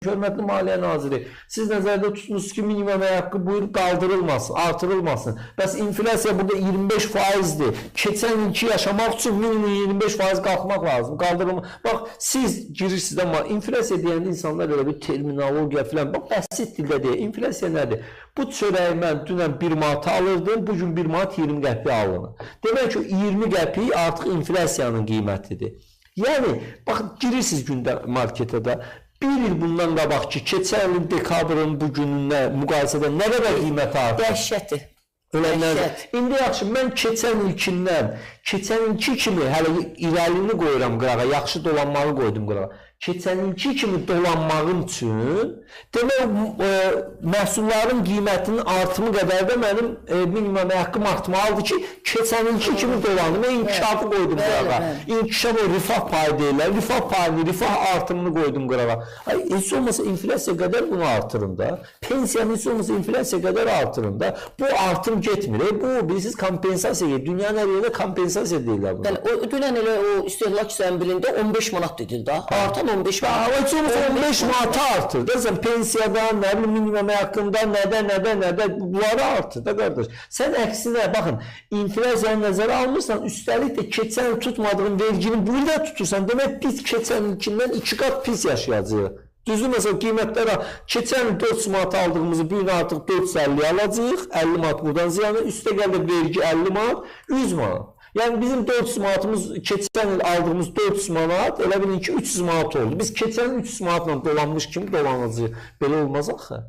Hörmətli Maliyyə Naziri, siz nəzərdə tutmusunuz ki, minimum əmək haqqı buyur qaldırılmasın, artırılmasın. Bəs inflyasiya burada 25%'dir. Keçən ilki yaşamaq üçün minimum 25% qalxmaq lazım, qaldırılmaq. Bax, siz girirsiniz amma inflyasiya deyəndə insanlar elə bir terminologiya filan, bax, bəsit dildə deyək, inflyasiya nədir? Bu çörəyi mən dünən 1 manata alırdım, bugün 1 manat 20 qəpiyə alınır. Demək ki, 20 qəpik artıq inflyasiyanın qiymətidir. Yəni, bax, girirsiniz gündə marketə də, bir il bundan qabaq ki, keçən ilin dekabrın bu gününə müqayisədə nə qədər qiymət artır? Dəhşəti. İndi yaxşı, mən keçən ilki kimi hələ irəlini qoyuram qırağa, yaxşı dolanmağı qoydum qırağa. Keçən ilki kimi dolanmağım üçün demək məhsulların qiymətinin artımı qədər də mənim minimum əmək haqqım artmalıdır ki, keçən ilki kimi dolandım və inkişafı qoydum qırağa. İnkişaf o rifah payı deyirlər, rifah payını, rifah artımını qoydum qırağa. Heç olmasa inflyasiya qədər bunu artırın da, pensiyanı heç olmasa inflyasiya qədər artırın da, bu artım getmir. Bu bilirsiniz kompensasiya gedir. Dünyanın hər yerində kompensasiya deyirlər buna. Dünən elə o istehlak zəmbilində 15 manat dedildi. Artan 15 manat. Heç olmasa 15 manata artır. Sən pensiyadan, nə bilim, minimum əmək haqqından, nədən, bunları artır da qardaş. Sən əksinə, baxın, inflyasiyanı nəzərə almırsan, üstəlik də keçən tutmadığın vergini bu il də tutursan, demək biz keçən ilkindən 2 qat pis yaşayacağıq. Düzdür, məsələn, qiymətlərə keçən 400 manat aldığımızı bu gün artıq 450 alacağıq, 50 manat buradan ziyanı, üstə gəldə vergi 50 manat, 100 manat. Yəni bizim 400 manatımız, keçən il aldığımız 400 manat, elə bilin ki 300 manat oldu. Biz keçən 300 manatla dolanmış kimi dolanacağıq. Belə olmaz axı.